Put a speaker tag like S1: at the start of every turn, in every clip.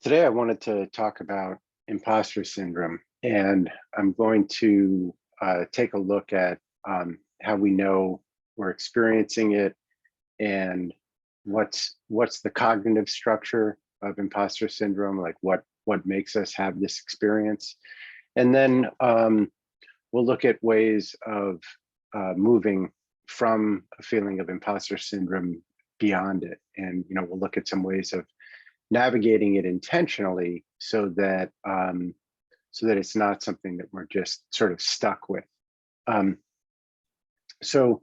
S1: Today, I wanted to talk about imposter syndrome, and I'm going to take a look at how we know we're experiencing it and what's the cognitive structure of imposter syndrome, like what makes us have this experience, and then we'll look at ways of moving from a feeling of imposter syndrome beyond it, and we'll look at some ways of navigating it intentionally so that it's not something that we're just sort of stuck with. Um, so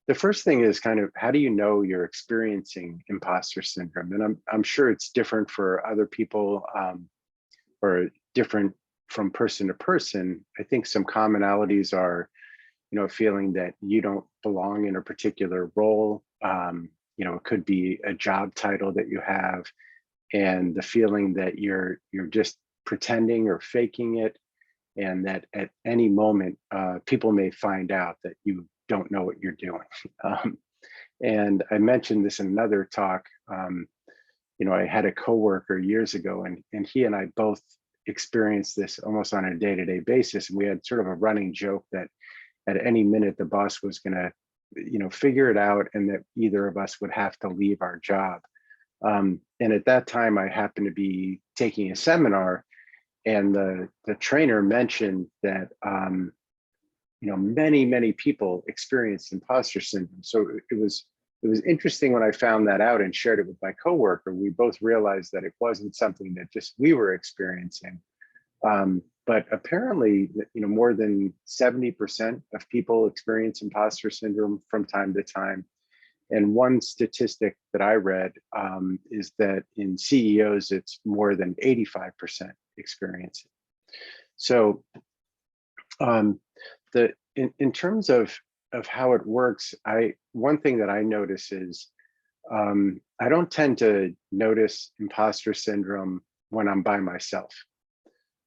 S1: the first thing is kind of, how do you know you're experiencing imposter syndrome? And I'm sure it's different for other people, or different from person to person. I think some commonalities are, feeling that you don't belong in a particular role. It could be a job title that you have, and the feeling that you're just pretending or faking it, and that at any moment people may find out that you don't know what you're doing. And I mentioned this in another talk. I had a coworker years ago, and he and I both experienced this almost on a day-to-day basis, and we had sort of a running joke that at any minute the boss was going to figure it out, and that either of us would have to leave our job. And at that time, I happened to be taking a seminar, and the trainer mentioned that many people experienced imposter syndrome. So it was interesting when I found that out and shared it with my coworker. We both realized that it wasn't something that just we were experiencing, but apparently, more than 70% of people experience imposter syndrome from time to time. And one statistic that I read is that in CEOs, it's more than 85% experience it. So in terms of how it works, one thing that I notice is I don't tend to notice imposter syndrome when I'm by myself.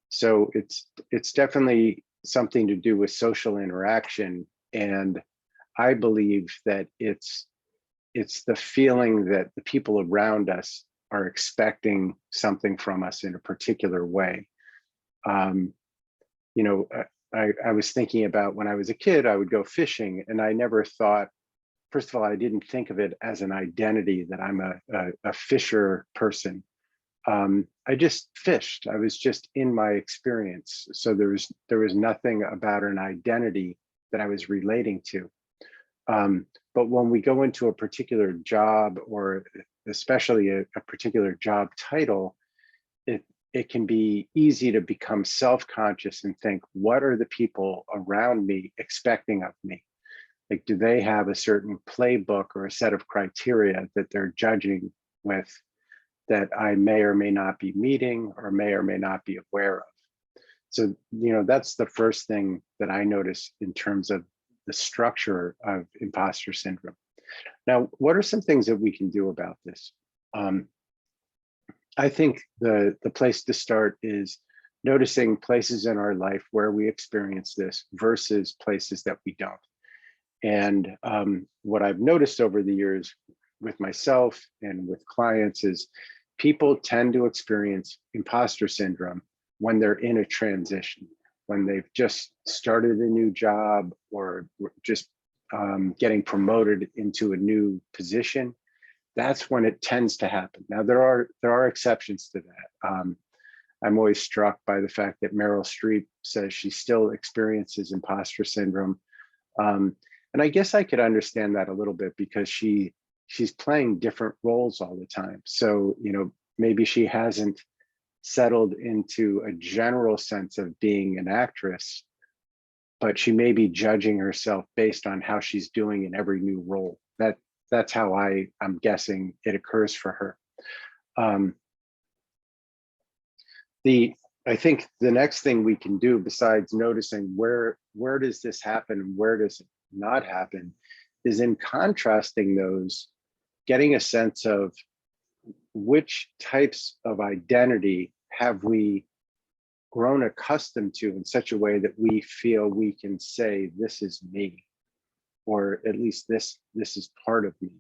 S1: So it's definitely something to do with social interaction, and I believe that it's the feeling that the people around us are expecting something from us in a particular way. I was thinking about when I was a kid, I would go fishing, and I never thought, first of all, I didn't think of it as an identity that I'm a fisher person. I just fished. I was just in my experience. So there was nothing about an identity that I was relating to. But when we go into a particular job, or especially a particular job title, it can be easy to become self-conscious and think, what are the people around me expecting of me? Like, do they have a certain playbook or a set of criteria that they're judging with that I may or may not be meeting, or may or may not be aware of? So, that's the first thing that I notice in terms of the structure of imposter syndrome. Now, what are some things that we can do about this? I think the place to start is noticing places in our life where we experience this versus places that we don't. And what I've noticed over the years with myself and with clients is people tend to experience imposter syndrome when they're in a transition, when they've just started a new job, or just getting promoted into a new position. That's when it tends to happen. Now, there are exceptions to that. I'm always struck by the fact that Meryl Streep says she still experiences imposter syndrome. And I guess I could understand that a little bit, because she's playing different roles all the time. So, maybe she hasn't settled into a general sense of being an actress, but she may be judging herself based on how she's doing in every new role. That's how I'm guessing it occurs for her. I think the next thing we can do, besides noticing where does this happen and where does it not happen, is in contrasting those, getting a sense of which types of identity have we grown accustomed to in such a way that we feel we can say, this is me, or at least this is part of me.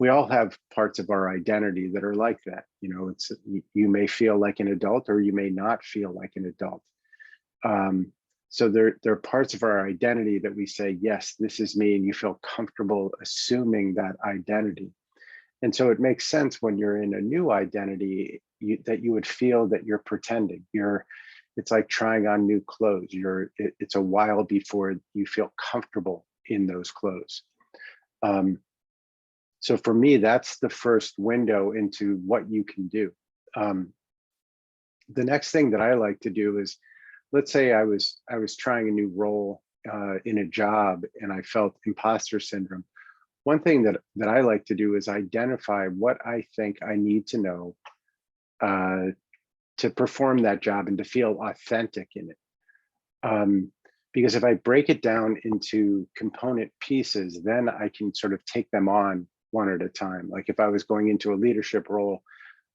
S1: we all have parts of our identity that are like that. It's, you may feel like an adult, or you may not feel like an adult. So there are parts of our identity that we say, yes, this is me, and you feel comfortable assuming that identity. And so it makes sense when you're in a new identity that you would feel that you're pretending. It's like trying on new clothes. It's a while before you feel comfortable in those clothes. So for me, that's the first window into what you can do. The next thing that I like to do is, let's say I was trying a new role in a job and I felt imposter syndrome. One thing that I like to do is identify what I think I need to know to perform that job and to feel authentic in it. Because if I break it down into component pieces, then I can sort of take them on one at a time. Like if I was going into a leadership role,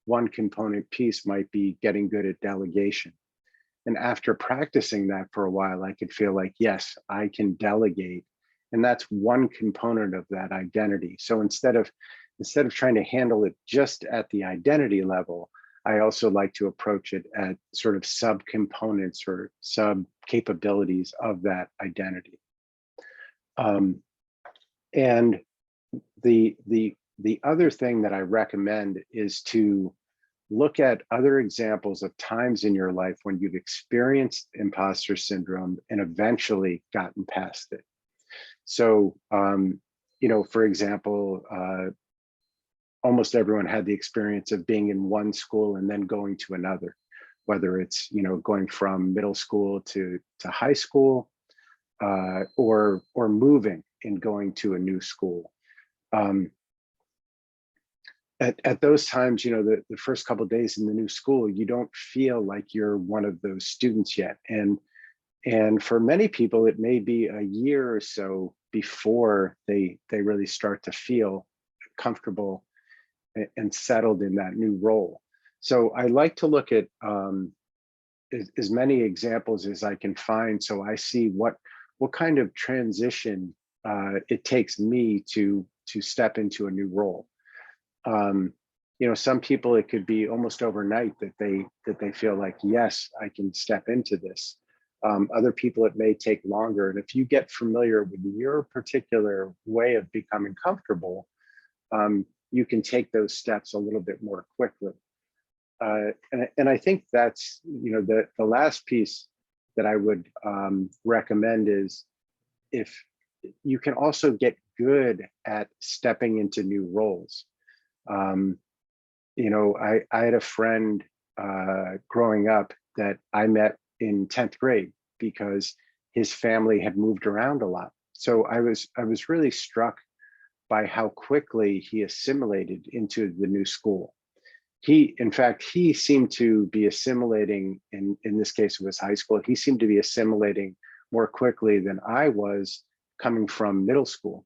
S1: one component piece might be getting good at delegation. And after practicing that for a while, I could feel like, yes, I can delegate. And that's one component of that identity. So instead of trying to handle it just at the identity level, I also like to approach it at sort of subcomponents or sub capabilities of that identity. And the other thing that I recommend is to look at other examples of times in your life when you've experienced imposter syndrome and eventually gotten past it. So, for example, almost everyone had the experience of being in one school and then going to another, whether it's, going from middle school to high school, or moving and going to a new school. At those times, the first couple of days in the new school, you don't feel like you're one of those students yet. And for many people, it may be a year or so before they really start to feel comfortable and settled in that new role. So I like to look at as many examples as I can find, so I see what kind of transition it takes me to step into a new role. Some people, it could be almost overnight that they feel like, yes, I can step into this. Other people, it may take longer. And if you get familiar with your particular way of becoming comfortable, you can take those steps a little bit more quickly. And I think that's, the last piece that I would recommend is, if you can also get good at stepping into new roles. I had a friend growing up that I met in 10th grade because his family had moved around a lot. So I was really struck by how quickly he assimilated into the new school. In fact, he seemed to be assimilating, in this case it was high school, he seemed to be assimilating more quickly than I was coming from middle school.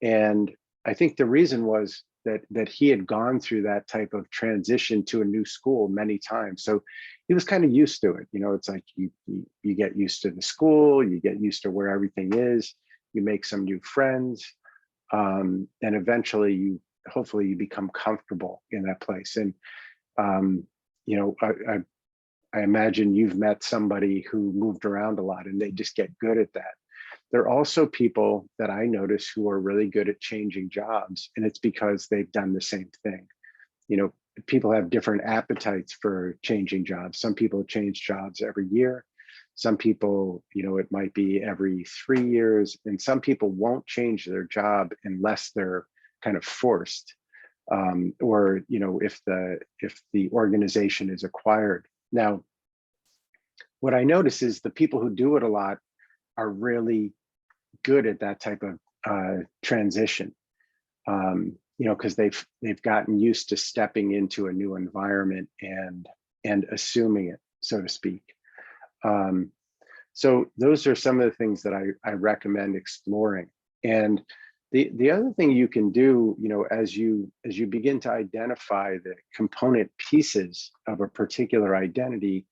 S1: And I think the reason was that he had gone through that type of transition to a new school many times. So he was kind of used to it. It's like you get used to the school, you get used to where everything is, you make some new friends, and eventually hopefully you become comfortable in that place. And I imagine you've met somebody who moved around a lot and they just get good at that. There are also people that I notice who are really good at changing jobs, and it's because they've done the same thing. People have different appetites for changing jobs. Some people change jobs every year. Some people, it might be every 3 years, and some people won't change their job unless they're kind of forced, or if the organization is acquired. Now, what I notice is the people who do it a lot are really good at that type of transition, because they've gotten used to stepping into a new environment and assuming it, so to speak. So those are some of the things that I recommend exploring. And the other thing you can do, as you begin to identify the component pieces of a particular identity,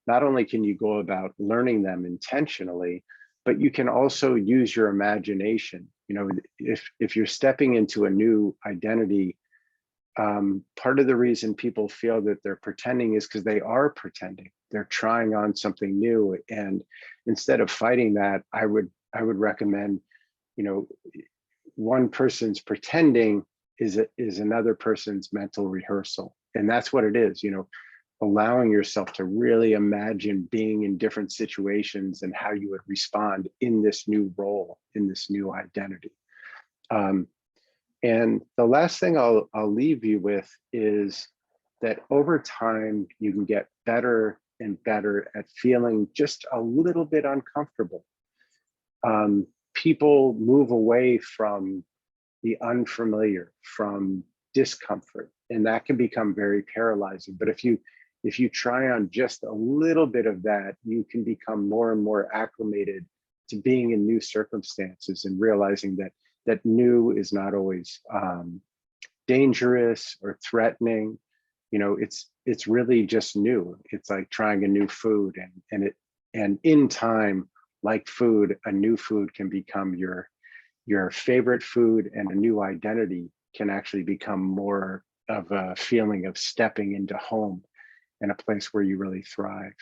S1: not only can you go about learning them intentionally, but you can also use your imagination You know, if you're stepping into a new identity, part of the reason people feel that they're pretending is because they are pretending. They're trying on something new, and instead of fighting that, I would recommend, you know, one person's pretending is another person's mental rehearsal, and that's what it is. You know, allowing yourself to really imagine being in different situations and how you would respond in this new role, in this new identity. Um, and the last thing I'll leave you with is that over time, you can get better and better at feeling just a little bit uncomfortable. People move away from the unfamiliar, from discomfort, and that can become very paralyzing. But if you try on just a little bit of that, you can become more and more acclimated to being in new circumstances and realizing that new is not always dangerous or threatening. You know, it's really just new. It's like trying a new food, and in time, like food, a new food can become your favorite food, and a new identity can actually become more of a feeling of stepping into home and a place where you really thrive.